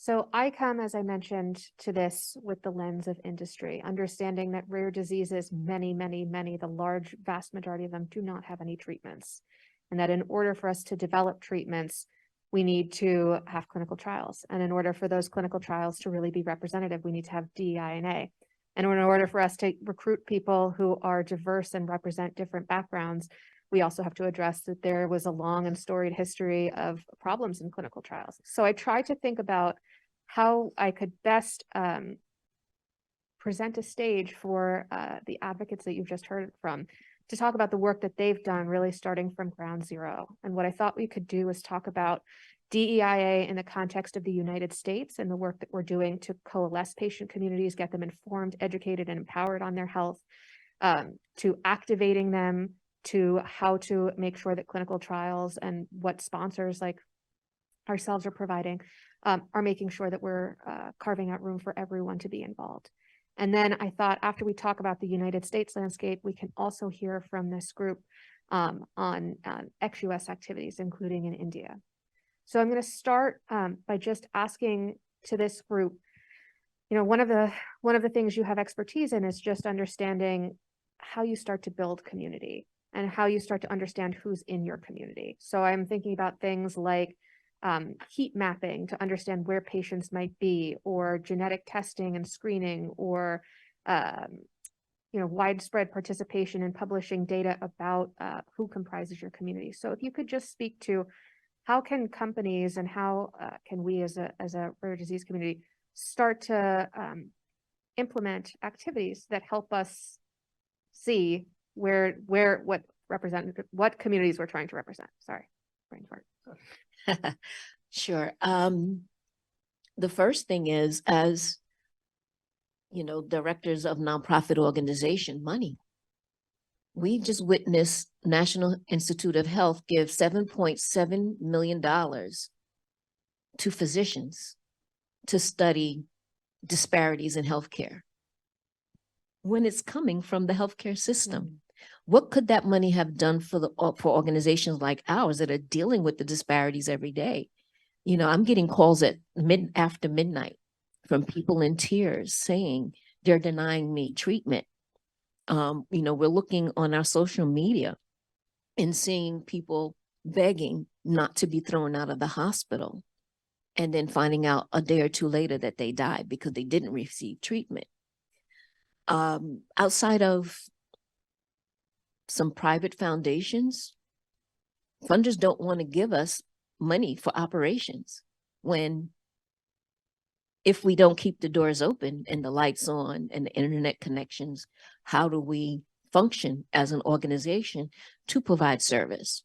So I come, as I mentioned, to this with the lens of industry, understanding that rare diseases, many, the large, vast majority of them do not have any treatments. And that in order for us to develop treatments, we need to have clinical trials. And in order for those clinical trials to really be representative, we need to have DEIA. And in order for us to recruit people who are diverse and represent different backgrounds, we also have to address that there was a long and storied history of problems in clinical trials. So I try to think about how I could best present a stage for the advocates that you've just heard from to talk about the work that they've done, really starting from ground zero. And what I thought we could do is talk about DEIA in the context of the United States and the work that we're doing to coalesce patient communities, get them informed, educated, and empowered on their health, to activating them, to how to make sure that clinical trials and what sponsors like ourselves are providing are making sure that we're carving out room for everyone to be involved. And then I thought after we talk about the United States landscape, we can also hear from this group on ex-US activities, including in India. So I'm going to start by just asking to this group, one of the things you have expertise in is just understanding how you start to build community and how you start to understand who's in your community. So I'm thinking about things like heat mapping to understand where patients might be, or genetic testing and screening, or widespread participation in publishing data about who comprises your community. So if you could just speak to how can companies and how can we as a rare disease community start to implement activities that help us see what communities we're trying to represent. Sorry, brain fart. Sure. The first thing is, as directors of nonprofit organization, money. We just witnessed National Institute of Health give $7.7 million to physicians to study disparities in healthcare when it's coming from the healthcare system. Mm-hmm. What could that money have done for organizations like ours that are dealing with the disparities every day? I'm getting calls at after midnight from people in tears saying they're denying me treatment. We're looking on our social media and seeing people begging not to be thrown out of the hospital, and then finding out a day or two later that they died because they didn't receive treatment. Outside of some private foundations, funders don't want to give us money for operations if we don't keep the doors open and the lights on and the internet connections. How do we function as an organization to provide service?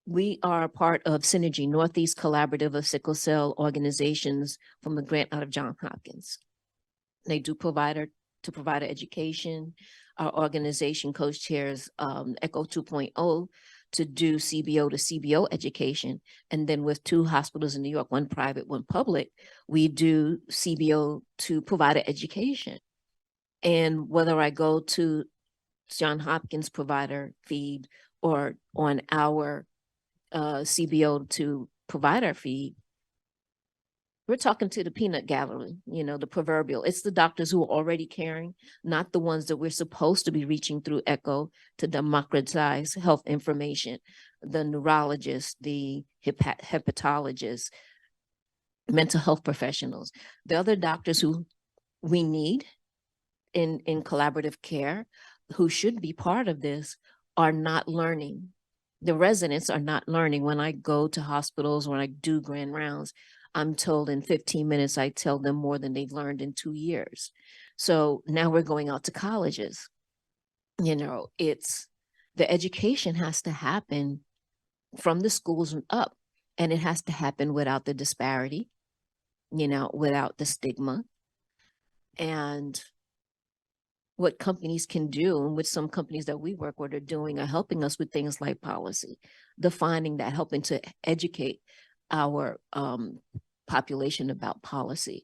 We are part of Synergy, Northeast Collaborative of Sickle Cell Organizations, from a grant out of Johns Hopkins. They do provider education. Our organization co-chairs ECHO 2.0 to do CBO to CBO education. And then with 2 hospitals in New York, one private, one public, we do CBO to provider education. And whether I go to Johns Hopkins provider feed or on our CBO to provider feed, we're talking to the peanut gallery, the proverbial. It's the doctors who are already caring, not the ones that we're supposed to be reaching through ECHO to democratize health information. The neurologists, the hepatologists, mental health professionals, the other doctors who we need in collaborative care, who should be part of this, are not learning. The residents are not learning. When I go to hospitals, when I do grand rounds, I'm told in 15 minutes, I tell them more than they've learned in 2 years. So now we're going out to colleges. It's the education has to happen from the schools and up, and it has to happen without the disparity, without the stigma. And what companies can do, and with some companies that we work with are doing, are helping us with things like policy, defining that, helping to educate our population about policy.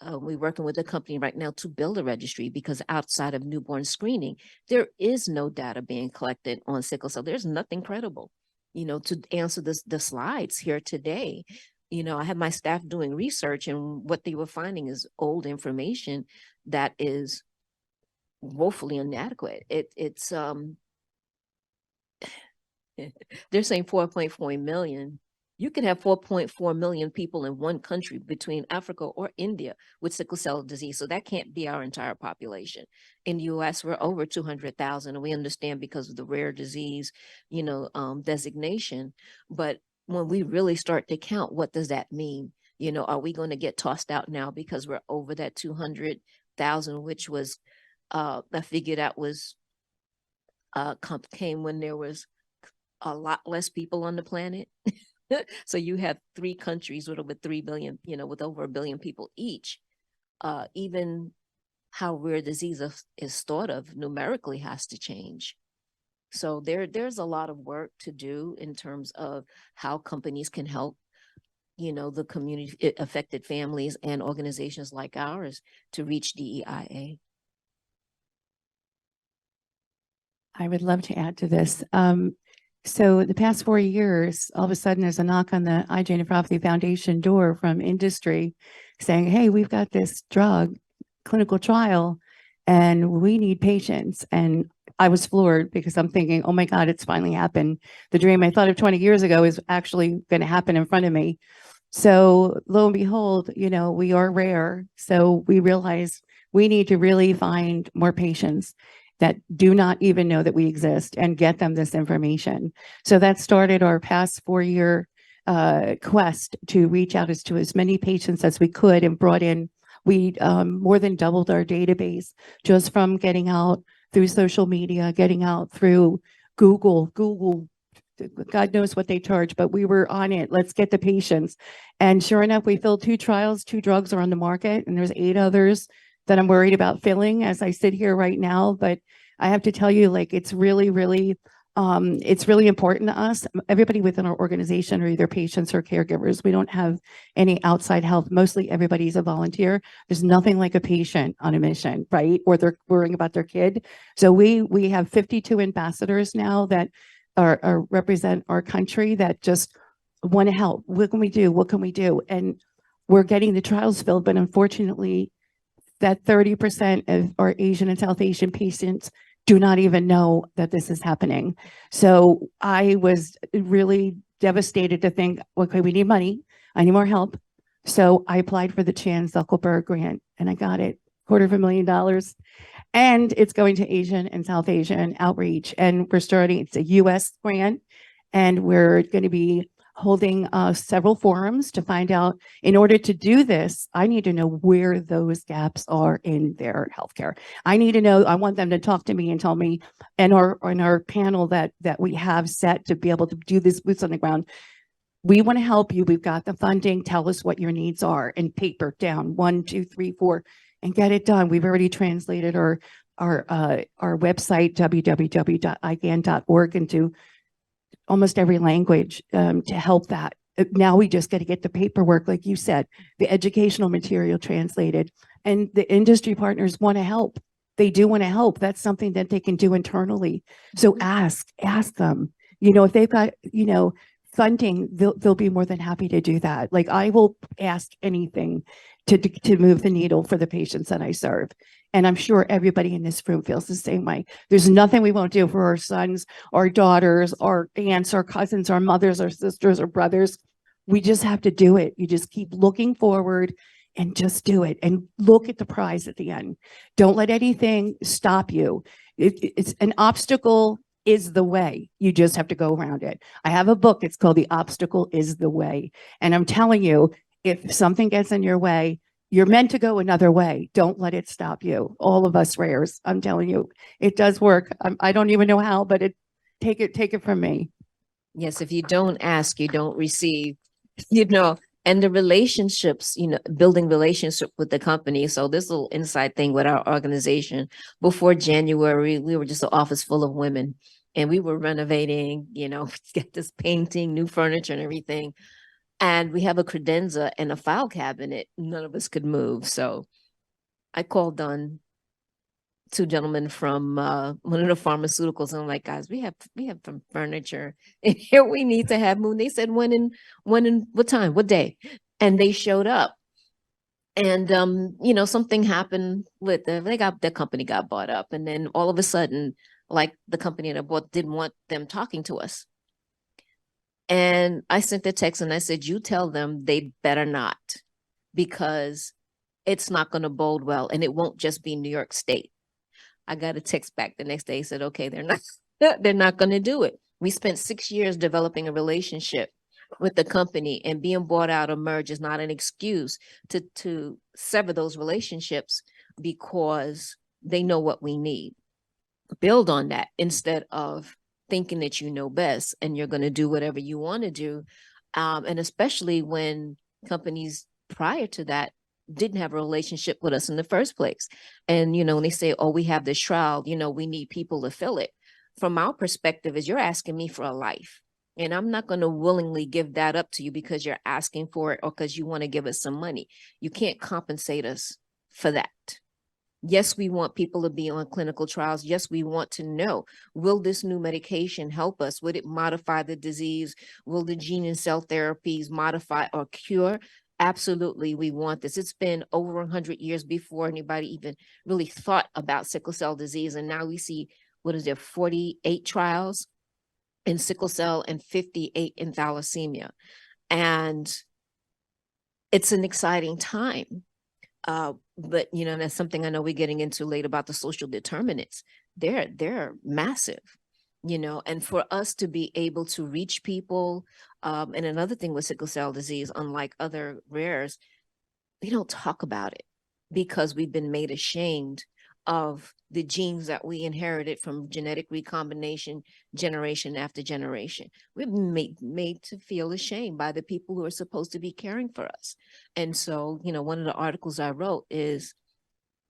We're working with a company right now to build a registry, because outside of newborn screening, there is no data being collected on sickle cell. There's nothing credible. To answer the slides here today, I had my staff doing research, and what they were finding is old information that is woefully inadequate. It's they're saying 4.4 million. You can have 4.4 million people in one country between Africa or India with sickle cell disease. So that can't be our entire population. In the US, we're over 200,000, and we understand because of the rare disease, designation. But when we really start to count, what does that mean? Are we going to get tossed out now because we're over that 200,000, which was I figured that was came when there was a lot less people on the planet. So you have 3 countries with over 3 billion, with over 1 billion people each. Even how rare disease is thought of numerically has to change. So there's a lot of work to do in terms of how companies can help, the community affected families and organizations like ours to reach DEIA. I would love to add to this. So the past 4 years, all of a sudden there's a knock on the IgA Nephropathy Foundation door from industry saying, hey, we've got this drug clinical trial and we need patients. And I was floored because I'm thinking, oh my God, it's finally happened. The dream I thought of 20 years ago is actually going to happen in front of me. So lo and behold, we are rare. So we realize we need to really find more patients that do not even know that we exist and get them this information. So that started our past 4-year quest to reach out to as many patients as we could, and brought in, we more than doubled our database just from getting out through social media, getting out through Google, God knows what they charge, but we were on it. Let's get the patients. And sure enough, we filled 2 trials, 2 drugs are on the market, and there's 8 others that I'm worried about filling as I sit here right now. But I have to tell you, it's really, really, it's really important to us. Everybody within our organization are either patients or caregivers. We don't have any outside help. Mostly everybody's a volunteer. There's nothing like a patient on a mission, right? Or they're worrying about their kid. So we have 52 ambassadors now that are represent our country that just want to help. What can we do? What can we do? And we're getting the trials filled, but unfortunately, that 30% of our Asian and South Asian patients do not even know that this is happening. So I was really devastated to think, okay, we need money. I need more help. So I applied for the Chan Zuckerberg grant and I got it, $250,000. And it's going to Asian and South Asian outreach. And we're starting, it's a US grant, and we're going to be holding several forums to find out. In order to do this, I need to know where those gaps are in their healthcare. I need to know, I want them to talk to me and tell me, and our panel that we have set to be able to do this boots on the ground. We want to help you. We've got the funding. Tell us what your needs are and paper down 1, 2, 3, 4, and get it done. We've already translated our website, www.igan.org, into almost every language to help that. Now we just got to get the paperwork, like you said, the educational material translated, and the industry partners want to help. They do want to help. That's something that they can do internally. So ask them, if they've got, funding, they'll be more than happy to do that. Like, I will ask anything to move the needle for the patients that I serve. And I'm sure everybody in this room feels the same way. There's nothing we won't do for our sons, our daughters, our aunts, our cousins, our mothers, our sisters, our brothers. We just have to do it. You just keep looking forward and just do it. And look at the prize at the end. Don't let anything stop you. It's an obstacle is the way. You just have to go around it. I have a book. It's called The Obstacle is the Way. And I'm telling you, if something gets in your way, you're meant to go another way. Don't let it stop you. All of us rares, I'm telling you, it does work. I don't even know how, but take it from me. Yes, if you don't ask, you don't receive, and the relationships, building relationship with the company. So this little inside thing with our organization, before January, we were just an office full of women, and we were renovating, get this painting, new furniture and everything. And we have a credenza and a file cabinet. None of us could move. So I called on two gentlemen from one of the pharmaceuticals, and I'm like, guys, we have some furniture and here we need to have moon. They said when in what time, what day? And they showed up. And you know, something happened with their company got bought up, and then all of a sudden, like the company that bought didn't want them talking to us. And I sent the text and I said, you tell them they better not, because it's not going to bode well, and it won't just be New York State. I got a text back the next day, said, okay, they're not going to do it. We spent 6 years developing a relationship with the company, and being bought out or merged is not an excuse to sever those relationships, because they know what we need. Build on that instead of thinking that you know best and you're going to do whatever you want to do. And especially when companies prior to that didn't have a relationship with us in the first place. And, you know, when they say, oh, we have this trial, you know, we need people to fill it. From our perspective is, you're asking me for a life, and I'm not going to willingly give that up to you because you're asking for it or because you want to give us some money. You can't compensate us for that. Yes, we want people to be on clinical trials. Yes, we want to know, will this new medication help us? Would it modify the disease? Will the gene and cell therapies modify or cure? Absolutely, we want this. It's been over 100 years before anybody even really thought about sickle cell disease. And now we see, what is there, 48 trials in sickle cell and 58 in thalassemia. And it's an exciting time. But, you know, that's something I know we're getting into later about the social determinants. They're massive, you know, and for us to be able to reach people. And another thing with sickle cell disease, unlike other rares, we don't talk about it because we've been made ashamed of the genes that we inherited from genetic recombination generation after generation. We've been made to feel ashamed by the people who are supposed to be caring for us. And so, you know, one of the articles I wrote is,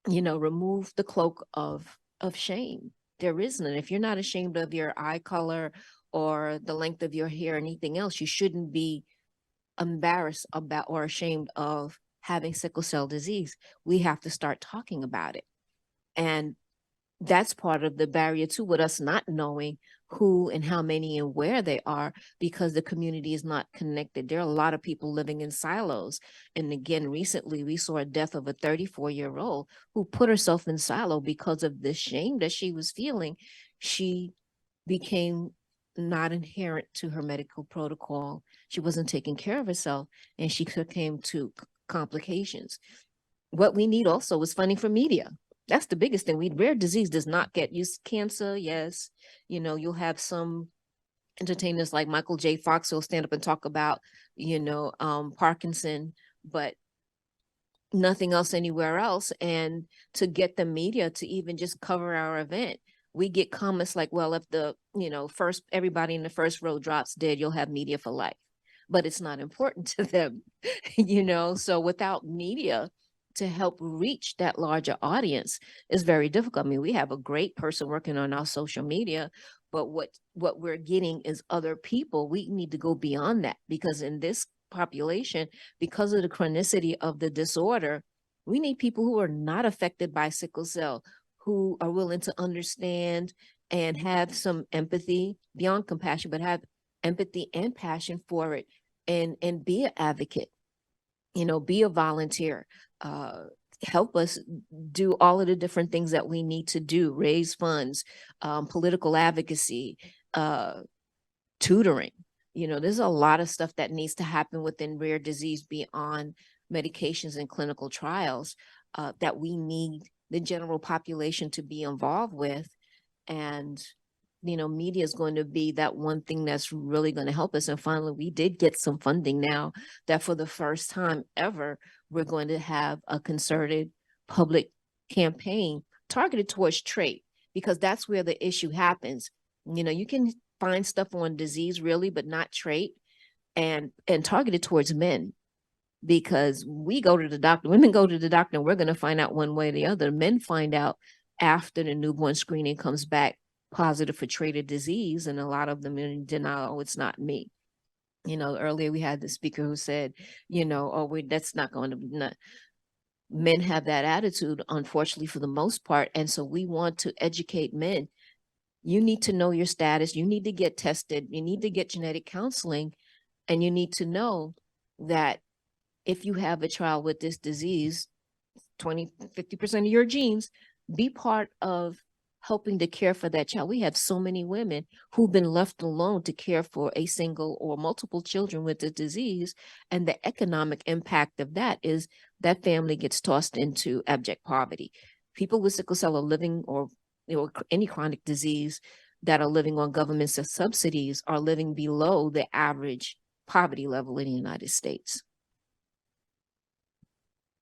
you know, remove the cloak of shame. There isn't. And if you're not ashamed of your eye color or the length of your hair or anything else, you shouldn't be embarrassed about or ashamed of having sickle cell disease. We have to start talking about it. And that's part of the barrier too, with us not knowing who and how many and where they are, because the community is not connected. There are a lot of people living in silos. And again, recently we saw a death of a 34-year-old who put herself in silo because of the shame that she was feeling. She became not adherent to her medical protocol. She wasn't taking care of herself, and she came to complications. What we need also is funding for media. That's the biggest thing. Rare disease does not get used. Cancer, yes. You know, you'll have some entertainers like Michael J. Fox who'll stand up and talk about, you know, Parkinson, but nothing else anywhere else. And to get the media to even just cover our event, we get comments like, well, if the, you know, everybody in the first row drops dead, you'll have media for life. But it's not important to them, you know. So without media to help reach that larger audience is very difficult. I mean, we have a great person working on our social media, but what we're getting is other people. We need to go beyond that, because in this population, because of the chronicity of the disorder, we need people who are not affected by sickle cell, who are willing to understand and have some empathy beyond compassion, but have empathy and passion for it, and be an advocate, you know, be a volunteer, help us do all of the different things that we need to do, raise funds, political advocacy, tutoring. You know, there's a lot of stuff that needs to happen within rare disease beyond medications and clinical trials, that we need the general population to be involved with. And, you know, media is going to be that one thing that's really going to help us. And finally, we did get some funding now that for the first time ever, we're going to have a concerted public campaign targeted towards trait, because that's where the issue happens. You know, you can find stuff on disease really, but not trait, and targeted towards men, because we go to the doctor, women go to the doctor, and we're going to find out one way or the other. Men find out after the newborn screening comes back positive for trait disease, and a lot of them in denial, oh, it's not me. You know, earlier we had the speaker who said, you know, oh, that's not going to be, men have that attitude, unfortunately, for the most part. And so we want to educate men. You need to know your status. You need to get tested. You need to get genetic counseling. And you need to know that if you have a child with this disease, 20, 50% of your genes, be part of helping to care for that child. We have so many women who've been left alone to care for a single or multiple children with the disease. And the economic impact of that is that family gets tossed into abject poverty. People with sickle cell are living, or any chronic disease that are living on government subsidies, are living below the average poverty level in the United States.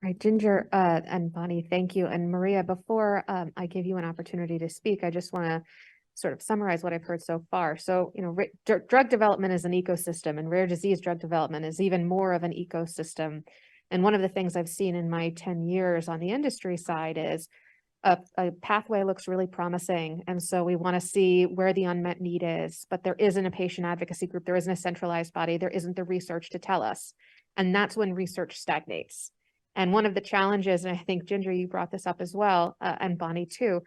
Right, Ginger and Bonnie, thank you. And Maria, before I give you an opportunity to speak, I just want to sort of summarize what I've heard so far. So, drug development is an ecosystem, and rare disease drug development is even more of an ecosystem. And one of the things I've seen in my 10 years on the industry side is a pathway looks really promising. And so we want to see where the unmet need is, but there isn't a patient advocacy group. There isn't a centralized body. There isn't the research to tell us. And that's when research stagnates. And one of the challenges, and I think Ginger, you brought this up as well, and Bonnie too,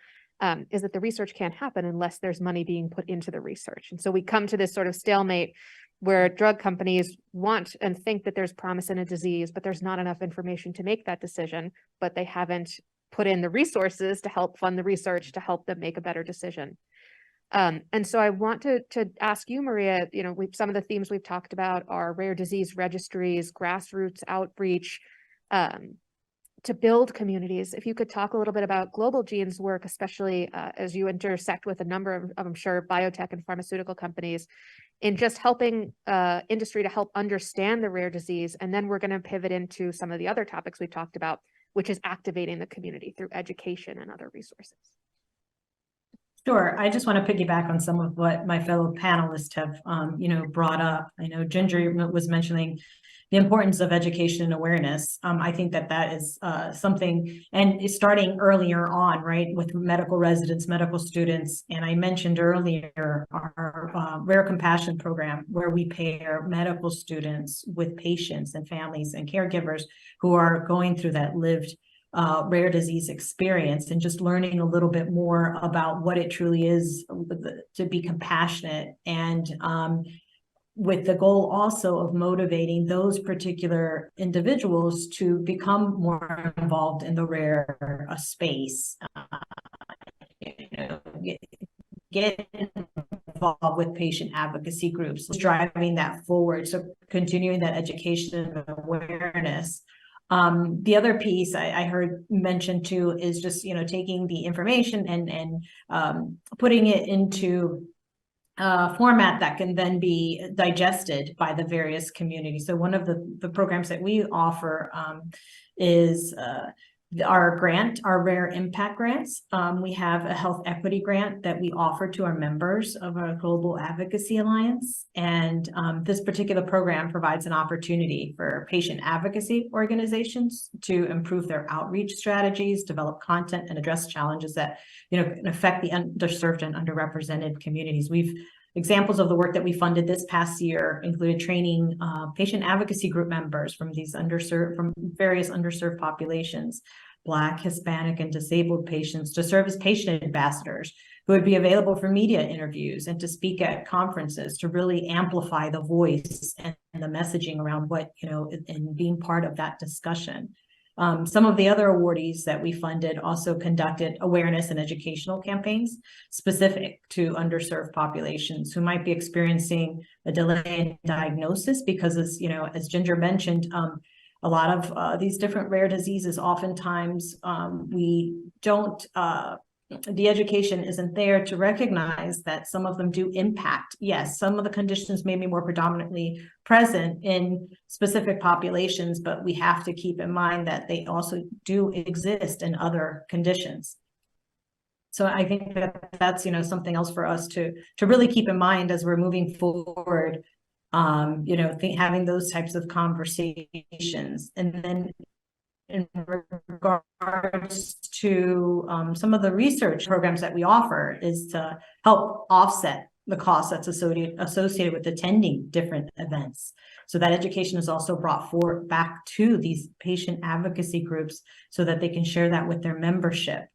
is that the research can't happen unless there's money being put into the research. And so we come to this sort of stalemate where drug companies want and think that there's promise in a disease, but there's not enough information to make that decision, but they haven't put in the resources to help fund the research to help them make a better decision. And so I want to ask you, Maria, some of the themes we've talked about are rare disease registries, grassroots outreach, to build communities. If you could talk a little bit about Global Gene's work, especially as you intersect with a number of, I'm sure, biotech and pharmaceutical companies in just helping industry to help understand the rare disease. And then we're going to pivot into some of the other topics we've talked about, which is activating the community through education and other resources. Sure. I just want to piggyback on some of what my fellow panelists have, brought up. I know Ginger was mentioning the importance of education and awareness. I think that is something, and it's starting earlier on, right, with medical residents, medical students. And I mentioned earlier our Rare Compassion program, where we pair medical students with patients and families and caregivers who are going through that lived rare disease experience, and just learning a little bit more about what it truly is to be compassionate, and with the goal also of motivating those particular individuals to become more involved in the rare space, get involved with patient advocacy groups, driving that forward. So continuing that education and awareness. The other piece I heard mentioned too is just, taking the information and putting it into format that can then be digested by the various communities. So one of the programs that we offer is our Rare Impact Grants. We have a health equity grant that we offer to our members of our Global Advocacy Alliance. And this particular program provides an opportunity for patient advocacy organizations to improve their outreach strategies, develop content, and address challenges that can affect the underserved and underrepresented communities. Examples of the work that we funded this past year included training patient advocacy group members from various underserved populations, Black, Hispanic, and disabled patients, to serve as patient ambassadors who would be available for media interviews and to speak at conferences to really amplify the voice and the messaging around and being part of that discussion. Some of the other awardees that we funded also conducted awareness and educational campaigns specific to underserved populations who might be experiencing a delay in diagnosis because, as Ginger mentioned, a lot of these different rare diseases, oftentimes we don't, the education isn't there to recognize that some of them do impact. Yes, some of the conditions may be more predominantly present in specific populations, but we have to keep in mind that they also do exist in other conditions. So I think that's something else for us to really keep in mind as we're moving forward. Having those types of conversations. And then in regards to some of the research programs that we offer is to help offset the cost that's associated with attending different events. So that education is also brought forward back to these patient advocacy groups so that they can share that with their membership.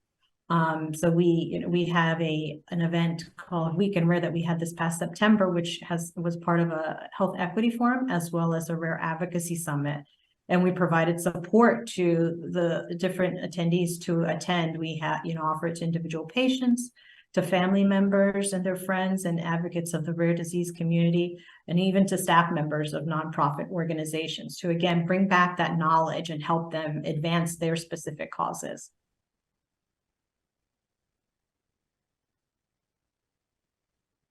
So we have an event called Week in Rare that we had this past September, which was part of a health equity forum as well as a rare advocacy summit. And we provided support to the different attendees to attend. We had, offer it to individual patients, to family members and their friends and advocates of the rare disease community, and even to staff members of nonprofit organizations to, again, bring back that knowledge and help them advance their specific causes.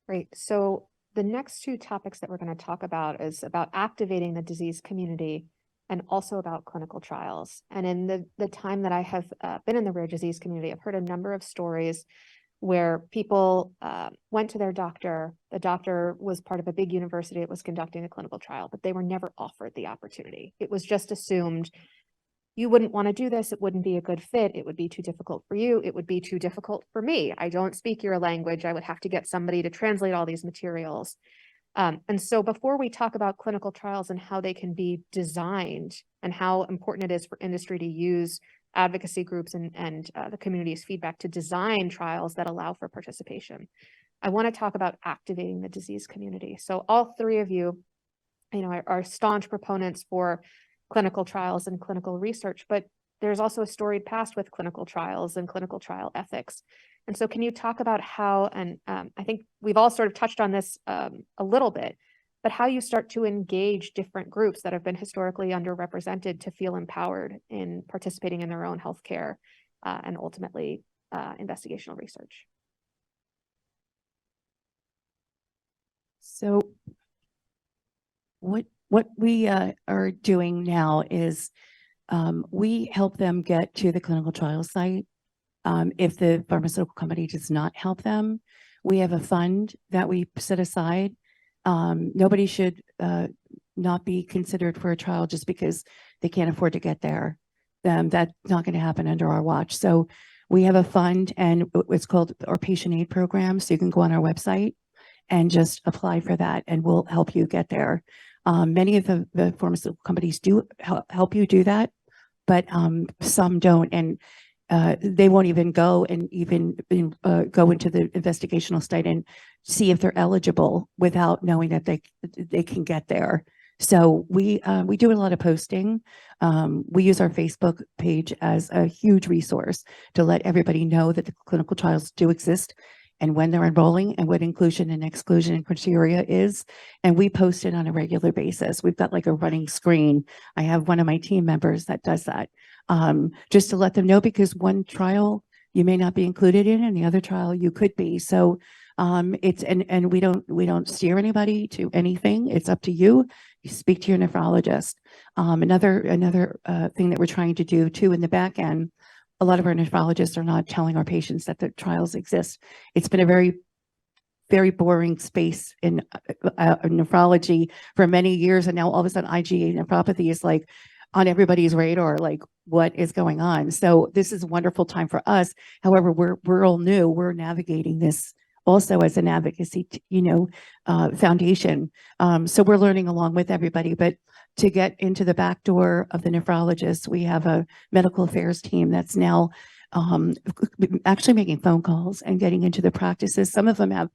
Great. So the next two topics that we're going to talk about is about activating the disease community and also about clinical trials. And in the time that I have been in the rare disease community, I've heard a number of stories where people went to their doctor. The doctor was part of a big university that was conducting a clinical trial, but they were never offered the opportunity. It was just assumed you wouldn't want to do this. It wouldn't be a good fit. It would be too difficult for you. It would be too difficult for me. I don't speak your language. I would have to get somebody to translate all these materials. And so before we talk about clinical trials and how they can be designed and how important it is for industry to use advocacy groups and the community's feedback to design trials that allow for participation, I want to talk about activating the disease community. So all three of you, are staunch proponents for clinical trials and clinical research, but there's also a storied past with clinical trials and clinical trial ethics. And so can you talk about how, and I think we've all sort of touched on this a little bit, but how you start to engage different groups that have been historically underrepresented to feel empowered in participating in their own healthcare and ultimately investigational research? So what we are doing now is we help them get to the clinical trial site. If the pharmaceutical company does not help them, we have a fund that we set aside. Nobody should not be considered for a trial just because they can't afford to get there. That's not going to happen under our watch. So we have a fund, and it's called our patient aid program. So you can go on our website and just apply for that, and we'll help you get there. Many of the pharmaceutical companies do help you do that, but some don't, and they won't even go and go into the investigational site and see if they're eligible without knowing that they can get there. So we do a lot of posting. We use our Facebook page as a huge resource to let everybody know that the clinical trials do exist and when they're enrolling and what inclusion and exclusion criteria is. And we post it on a regular basis. We've got like a running screen. I have one of my team members that does that, just to let them know, because one trial you may not be included in and the other trial you could be. So and we don't steer anybody to anything. It's up to you. You speak to your nephrologist. Another thing that we're trying to do too in the back end, a lot of our nephrologists are not telling our patients that the trials exist. It's been a very, very boring space in nephrology for many years. And now all of a sudden IgA nephropathy is like on everybody's radar, like what is going on? So this is a wonderful time for us. However, we're all new. We're navigating this also as an advocacy, foundation. So we're learning along with everybody, but to get into the back door of the nephrologist, we have a medical affairs team that's now actually making phone calls and getting into the practices. Some of them have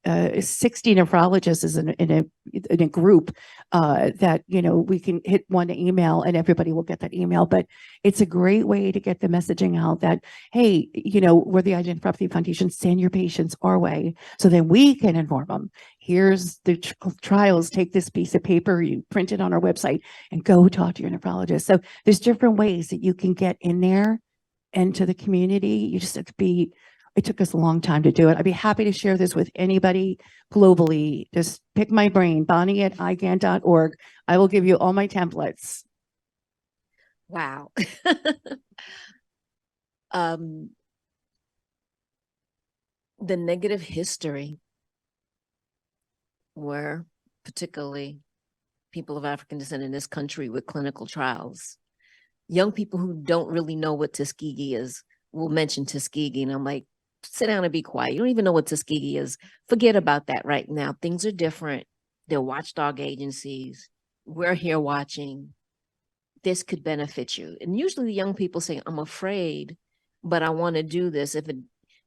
60 nephrologists in a group that, we can hit one email and everybody will get that email. But it's a great way to get the messaging out that, hey, we're the IgA Nephropathy Foundation, send your patients our way so then we can inform them. Here's the trials, take this piece of paper, you print it on our website and go talk to your nephrologist. So there's different ways that you can get in there and to the community. You just have to be, it took us a long time to do it. I'd be happy to share this with anybody globally. Just pick my brain, Bonnie@IGAN.org. I will give you all my templates. Wow. The negative history where particularly people of African descent in this country with clinical trials, young people who don't really know what Tuskegee is will mention Tuskegee. And I'm like, sit down and be quiet. You don't even know what Tuskegee is. Forget about that right now. Things are different. They're watchdog agencies. We're here watching. This could benefit you. And usually the young people say, I'm afraid, but I want to do this. If it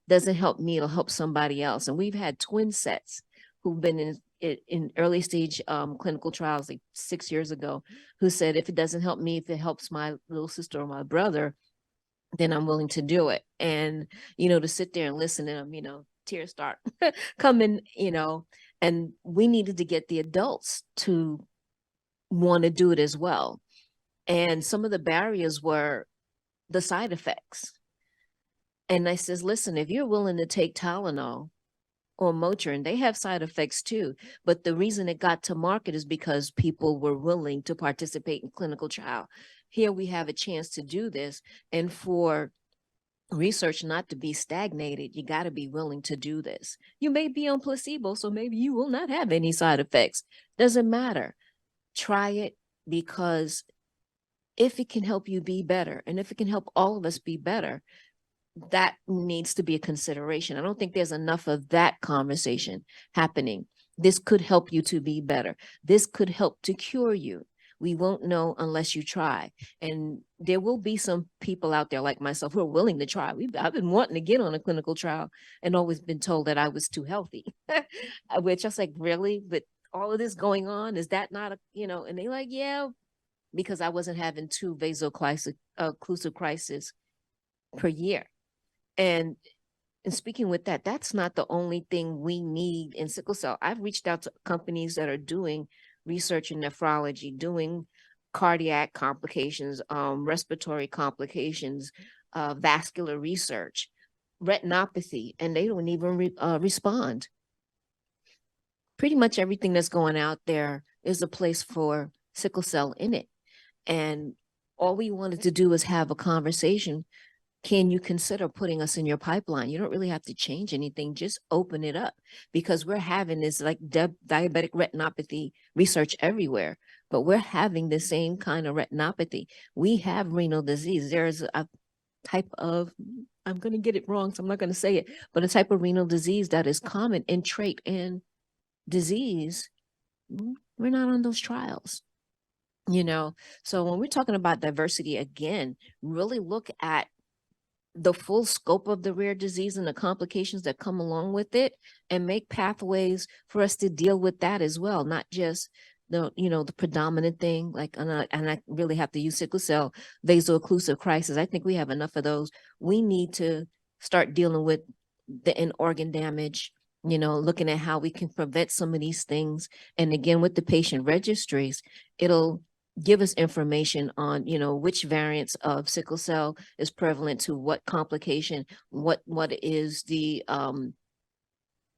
doesn't help me, it'll help somebody else. And we've had twin sets who've been in early stage clinical trials like 6 years ago, who said, if it doesn't help me, if it helps my little sister or my brother, then I'm willing to do it. And, to sit there and listen to them, tears start coming, and we needed to get the adults to want to do it as well. And some of the barriers were the side effects. And I says, listen, if you're willing to take Tylenol or Motrin, they have side effects too. But the reason it got to market is because people were willing to participate in clinical trial. Here we have a chance to do this. And for research not to be stagnated, you got to be willing to do this. You may be on placebo, so maybe you will not have any side effects. Doesn't matter. Try it, because if it can help you be better, and if it can help all of us be better, that needs to be a consideration. I don't think there's enough of that conversation happening. This could help you to be better. This could help to cure you. We won't know unless you try. And there will be some people out there like myself who are willing to try. I've been wanting to get on a clinical trial and always been told that I was too healthy, which I was like, really? But all of this going on, is that not and they like, yeah, because I wasn't having 2 vaso-occlusive crises per year. And speaking with that, that's not the only thing we need in sickle cell. I've reached out to companies that are doing research in nephrology, doing cardiac complications, respiratory complications, vascular research, retinopathy, and they don't even respond. Pretty much everything that's going out there is a place for sickle cell in it. And all we wanted to do is have a conversation. Can you consider putting us in your pipeline? You don't really have to change anything. Just open it up, because we're having this like diabetic retinopathy research everywhere, but we're having the same kind of retinopathy. We have renal disease. There's a type of, I'm going to get it wrong, so I'm not going to say it, but a type of renal disease that is common in trait and disease. We're not on those trials. So when we're talking about diversity, again, really look at the full scope of the rare disease and the complications that come along with it, and make pathways for us to deal with that as well. Not just the predominant thing, like, and I really have to use sickle cell vaso-occlusive crisis. I think we have enough of those. We need to start dealing with the end organ damage, looking at how we can prevent some of these things. And again, with the patient registries, it'll give us information on, which variants of sickle cell is prevalent to what complication, what is the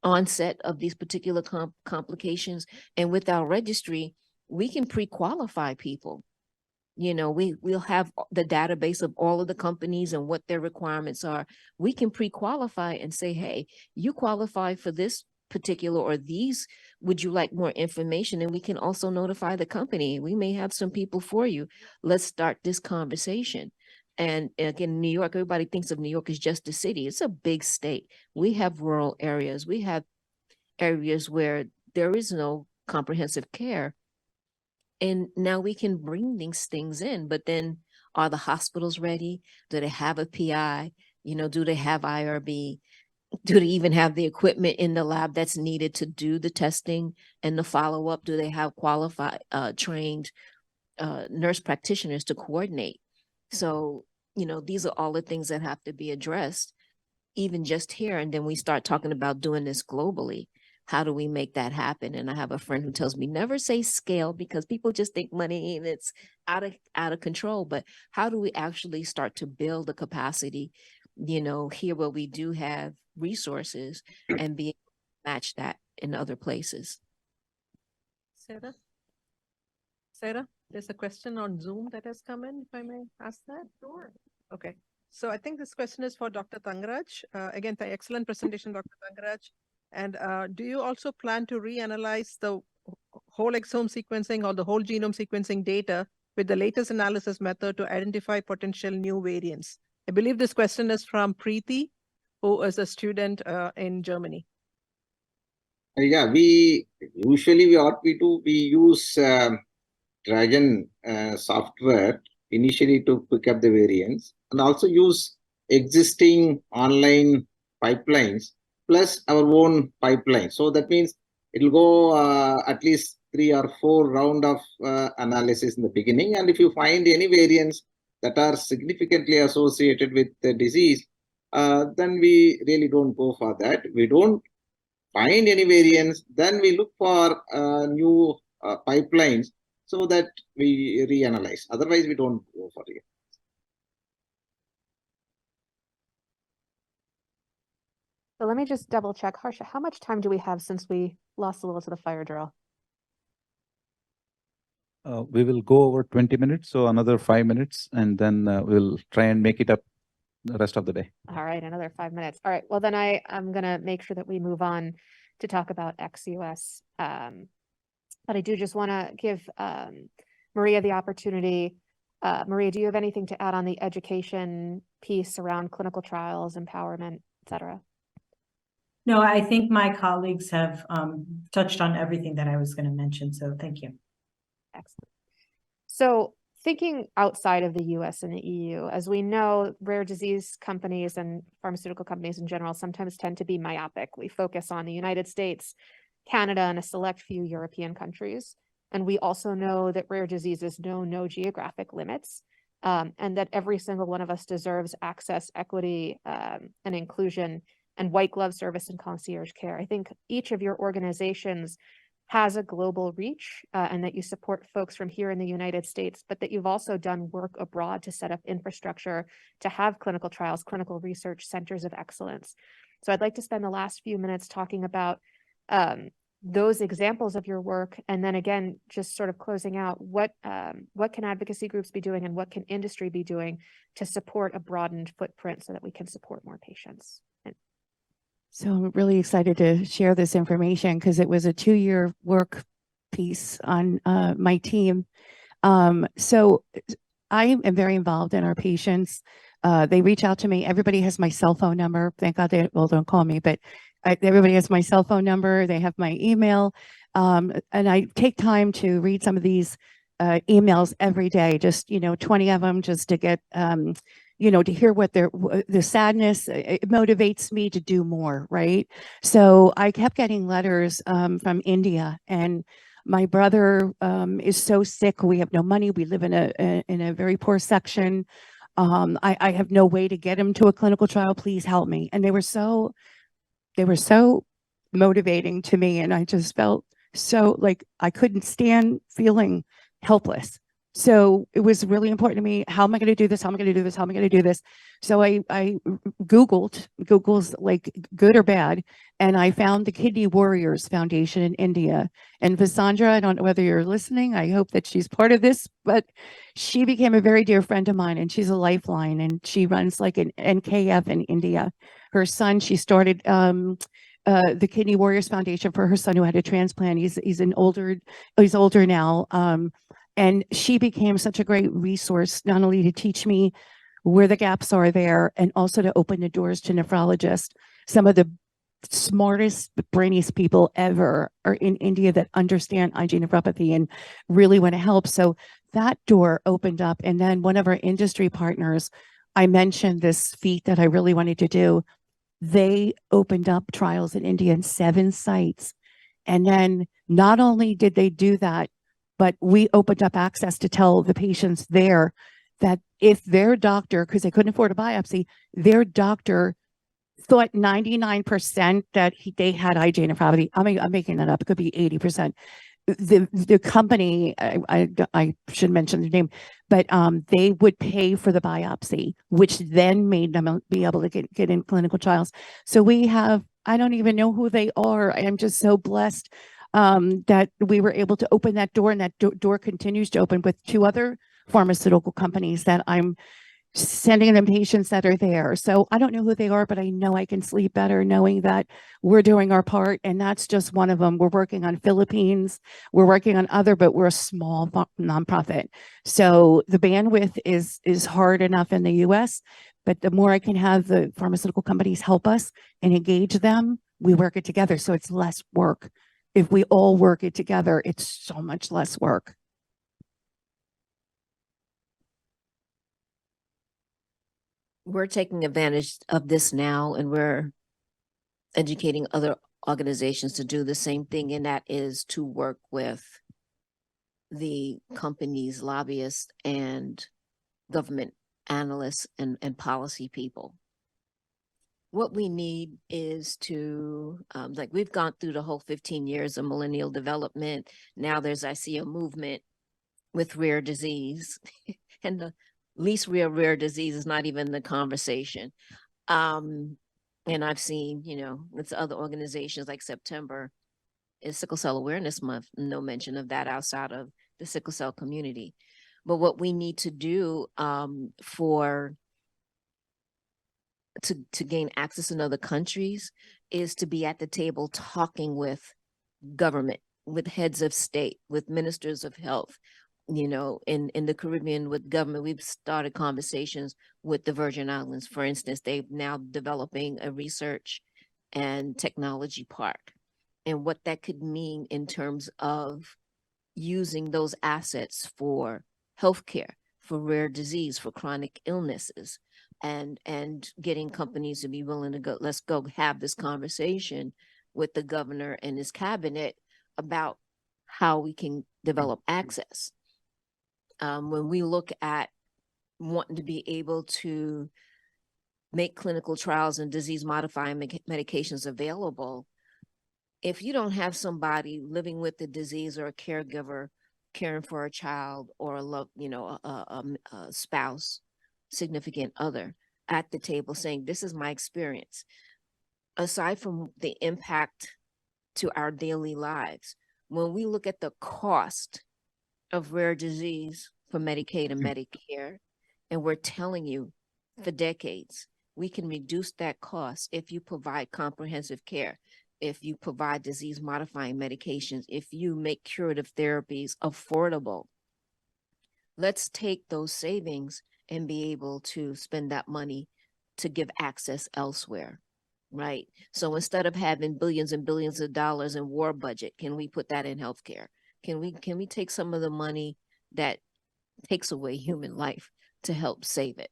onset of these particular complications. And with our registry, we can pre-qualify people. We'll have the database of all of the companies and what their requirements are. We can pre-qualify and say, hey, you qualify for this particular or these, would you like more information? And we can also notify the company. We may have some people for you. Let's start this conversation. And again, New York, everybody thinks of New York as just a city. It's a big state. We have rural areas. We have areas where there is no comprehensive care. And now we can bring these things in, but then are the hospitals ready? Do they have a PI? Do they have IRB? Do they even have the equipment in the lab that's needed to do the testing and the follow-up? Do they have qualified, trained nurse practitioners to coordinate? So, these are all the things that have to be addressed, even just here. And then we start talking about doing this globally. How do we make that happen? And I have a friend who tells me, never say scale, because people just think money and it's out of control. But how do we actually start to build the capacity, here where we do have resources, and be able to match that in other places? Sarah, there's a question on Zoom that has come in, if I may ask that. Sure. Okay. So I think this question is for Dr. Thangaraj. Again, excellent presentation, Dr. Thangaraj. And do you also plan to reanalyze the whole exome sequencing or the whole genome sequencing data with the latest analysis method to identify potential new variants? I believe this question is from Preeti, who is a student in Germany? Yeah, we usually what we do, we use Dragon software initially to pick up the variants, and also use existing online pipelines plus our own pipeline. So that means it'll go at least 3 or 4 round of analysis in the beginning. And if you find any variants that are significantly associated with the disease, then we really don't go for that. We don't find any variants, then we look for new pipelines so that we reanalyze. Otherwise, we don't go for it. So let me just double check. Harsha, how much time do we have since we lost a little to the fire drill? We will go over 20 minutes, so another 5 minutes, and then we'll try and make it up the rest of the day. All right, another 5 minutes. All right, well then I'm gonna make sure that we move on to talk about ex-US. But I do just wanna give Maria the opportunity. Maria, do you have anything to add on the education piece around clinical trials, empowerment, et cetera? No, I think my colleagues have touched on everything that I was going to mention. So thank you. Excellent. So thinking outside of the US and the EU, as we know, rare disease companies and pharmaceutical companies in general sometimes tend to be myopic. We focus on the United States, Canada, and a select few European countries. And we also know that rare diseases know no geographic limits, and that every single one of us deserves access, equity, and inclusion, and white glove service and concierge care. I think each of your organizations has a global reach, and that you support folks from here in the United States, but that you've also done work abroad to set up infrastructure to have clinical trials, clinical research centers of excellence. So I'd like to spend the last few minutes talking about those examples of your work, and then again, just sort of closing out, what can advocacy groups be doing and what can industry be doing to support a broadened footprint so that we can support more patients? So I'm really excited to share this information because it was a 2-year work piece on my team. So I am very involved in our patients. They reach out to me. Everybody has my cell phone number. Thank God they, well, don't call me, but everybody has my cell phone number. They have my email. And I take time to read some of these emails every day, just, 20 of them just to get, to hear what the sadness, it motivates me to do more, right? So I kept getting letters from India, and my brother is so sick. We have no money. We live in a very poor section. I have no way to get him to a clinical trial. Please help me. And they were so motivating to me, and I just felt so like I couldn't stand feeling helpless. So it was really important to me. How am I going to do this? How am I going to do this? How am I going to do this? So I Google's like good or bad, and I found the Kidney Warriors Foundation in India. And Vasandra, I don't know whether you're listening. I hope that she's part of this, but she became a very dear friend of mine, and she's a lifeline, and she runs like an NKF in India. Her son, she started the Kidney Warriors Foundation for her son who had a transplant. He's older now. And she became such a great resource, not only to teach me where the gaps are there, and also to open the doors to nephrologists. Some of the smartest, brainiest people ever are in India that understand IgA nephropathy and really want to help. So that door opened up. And then one of our industry partners, I mentioned this feat that I really wanted to do. They opened up trials in India in 7 sites. And then not only did they do that, but we opened up access to tell the patients there that if their doctor, because they couldn't afford a biopsy, their doctor thought 99% that they had IgA nephropathy. I'm making that up. It could be 80%. The company, I should mention the name, but they would pay for the biopsy, which then made them be able to get in clinical trials. So we have, I don't even know who they are. I am just so blessed that we were able to open that door, and that door continues to open with 2 other pharmaceutical companies that I'm sending them patients that are there. So I don't know who they are, but I know I can sleep better knowing that we're doing our part. And that's just one of them. We're working on Philippines. We're working on other, but we're a small nonprofit. So the bandwidth is hard enough in the US, But the more I can have the pharmaceutical companies help us and engage them, we work it together. So it's less work. If we all work it together, it's so much less work. We're taking advantage of this now, and we're educating other organizations to do the same thing, and that is to work with the companies, lobbyists, and government analysts and policy people. What we need is to, like, we've gone through the whole 15 years of millennial development. Now I see a movement with rare disease and the least rare disease is not even the conversation. And I've seen, with other organizations like September is Sickle Cell Awareness Month, no mention of that outside of the sickle cell community. But what we need to do to gain access in other countries is to be at the table talking with government, with heads of state, with ministers of health. In the Caribbean with government, we've started conversations with the Virgin Islands. For instance, they've now developing a research and technology park, and what that could mean in terms of using those assets for healthcare, for rare disease, for chronic illnesses, and getting companies to be willing to go, let's go have this conversation with the governor and his cabinet about how we can develop access. When we look at wanting to be able to make clinical trials and disease modifying medications available, if you don't have somebody living with the disease or a caregiver caring for a child or a spouse, significant other at the table saying, this is my experience, aside from the impact to our daily lives, when we look at the cost of rare disease for Medicaid and Medicare, and we're telling you for decades, we can reduce that cost if you provide comprehensive care, if you provide disease modifying medications, if you make curative therapies affordable. Let's take those savings and be able to spend that money to give access elsewhere, right? So instead of having billions and billions of dollars in war budget, can we put that in healthcare? Can we take some of the money that takes away human life to help save it?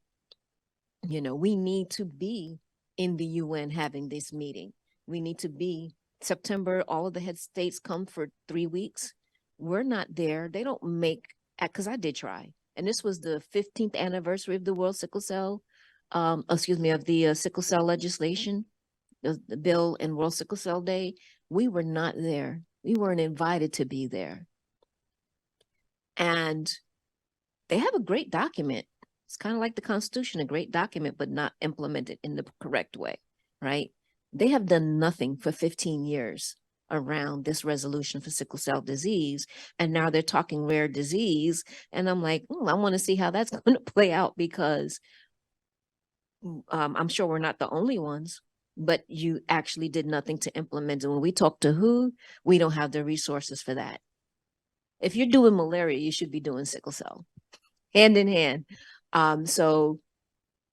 We need to be in the UN having this meeting. We need to be September, all of the head states come for 3 weeks. We're not there. They don't make, because I did try. And this was the 15th anniversary of the World Sickle Cell, of the sickle cell legislation, the bill and World Sickle Cell Day. We were not there. We weren't invited to be there. And they have a great document. It's kind of like the Constitution, a great document, but not implemented in the correct way, right? They have done nothing for 15 years around this resolution for sickle cell disease. And now they're talking rare disease. And I'm like, I want to see how that's going to play out, because I'm sure we're not the only ones, but you actually did nothing to implement it. When we talk to WHO, we don't have the resources for that. If you're doing malaria, you should be doing sickle cell, hand in hand. So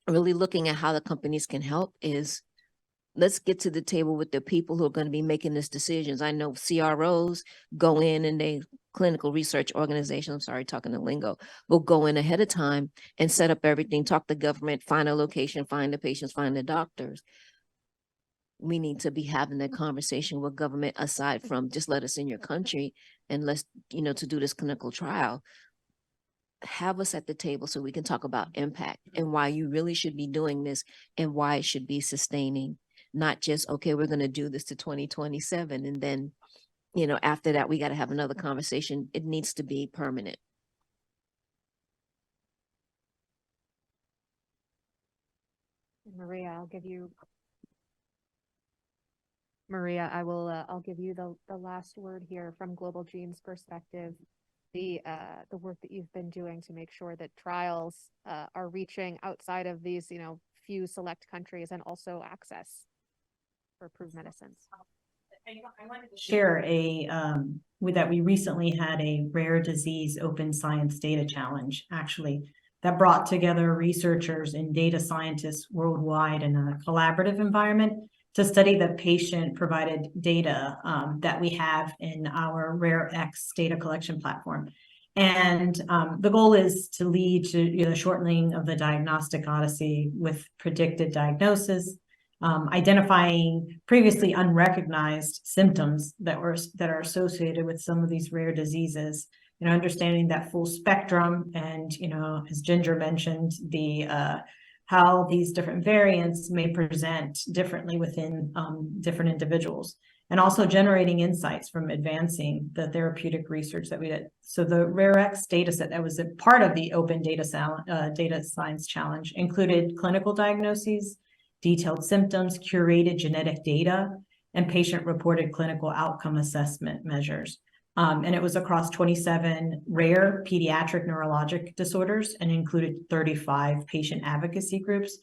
really looking at how the companies can help is, let's get to the table with the people who are going to be making these decisions. I know CROs go in, and they clinical research organizations, I'm sorry, talking the lingo, will go in ahead of time and set up everything, talk to government, find a location, find the patients, find the doctors. We need to be having that conversation with government, aside from just let us in your country and let's, to do this clinical trial. Have us at the table so we can talk about impact and why you really should be doing this and why it should be sustaining, not just, okay, we're going to do this to 2027. And then, after that, we got to have another conversation. It needs to be permanent. Maria, I'll give you the last word here from Global Gene's perspective. The work that you've been doing to make sure that trials are reaching outside of these, few select countries, and also access for approved medicines. I wanted to share that we recently had a rare disease open science data challenge, actually, that brought together researchers and data scientists worldwide in a collaborative environment to study the patient-provided data that we have in our RareX data collection platform. And the goal is to lead to the shortening of the diagnostic odyssey with predicted diagnosis, identifying previously unrecognized symptoms that are associated with some of these rare diseases, understanding that full spectrum, and as Ginger mentioned, the how these different variants may present differently within different individuals, and also generating insights from advancing the therapeutic research that we did. So the RareX dataset that was a part of the Open Data Science Challenge included clinical diagnoses, detailed symptoms, curated genetic data, and patient-reported clinical outcome assessment measures. And it was across 27 rare pediatric neurologic disorders and included 35 patient advocacy groups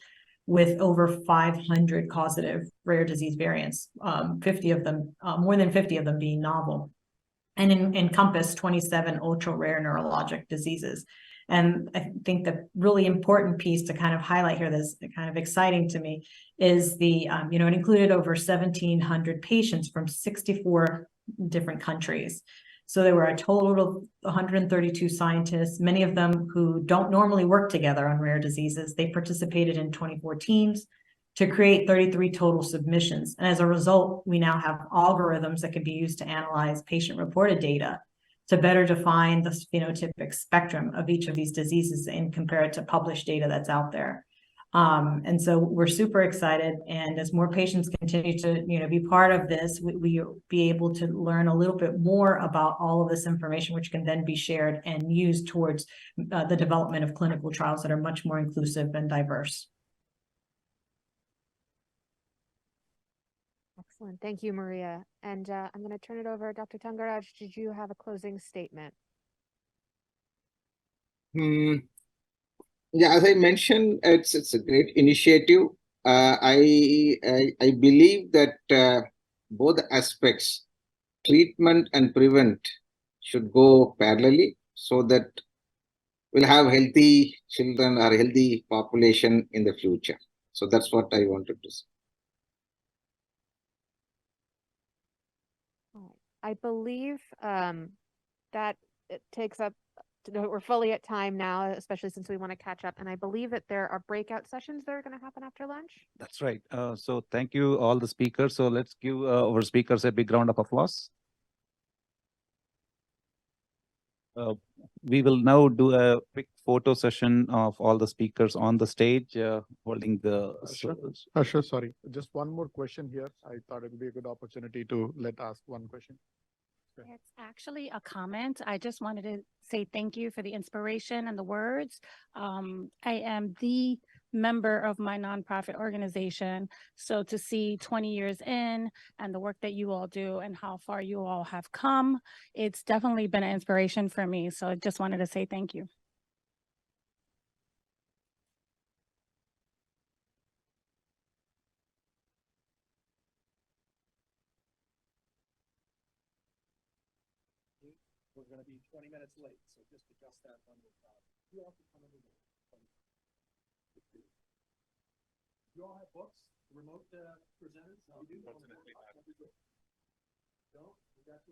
with over 500 causative rare disease variants, 50 of them, more than 50 of them being novel, and encompass 27 ultra-rare neurologic diseases. And I think the really important piece to kind of highlight here that's kind of exciting to me is the, it included over 1,700 patients from 64 different countries. So there were a total of 132 scientists, many of them who don't normally work together on rare diseases. They participated in 24 teams to create 33 total submissions. And as a result, we now have algorithms that can be used to analyze patient-reported data to better define the phenotypic spectrum of each of these diseases and compare it to published data that's out there. And so we're super excited. And as more patients continue to, be part of this, we'll be able to learn a little bit more about all of this information, which can then be shared and used towards the development of clinical trials that are much more inclusive and diverse. Excellent. Thank you, Maria. And I'm going to turn it over. Dr. Tangaraj, did you have a closing statement? Yeah, as I mentioned, it's a great initiative. I believe that both aspects, treatment and prevent, should go parallelly so that we'll have healthy children or healthy population in the future. So that's what I wanted to say. I believe that it takes up, we're fully at time now, especially since we want to catch up. And I believe that there are breakout sessions that are going to happen after lunch. That's right. So thank you all the speakers. So let's give our speakers a big round of applause. We will now do a quick photo session of all the speakers on the stage holding the... Sure, sorry. Just one more question here. I thought it would be a good opportunity to ask one question. It's actually a comment. I just wanted to say thank you for the inspiration and the words. I am the member of my nonprofit organization. So to see 20 years in and the work that you all do and how far you all have come, it's definitely been an inspiration for me. So I just wanted to say thank you. We're going to be 20 minutes late, so just adjust that number. You all can come in the room. You all have books, remote presenters? No, you do? Don't? We got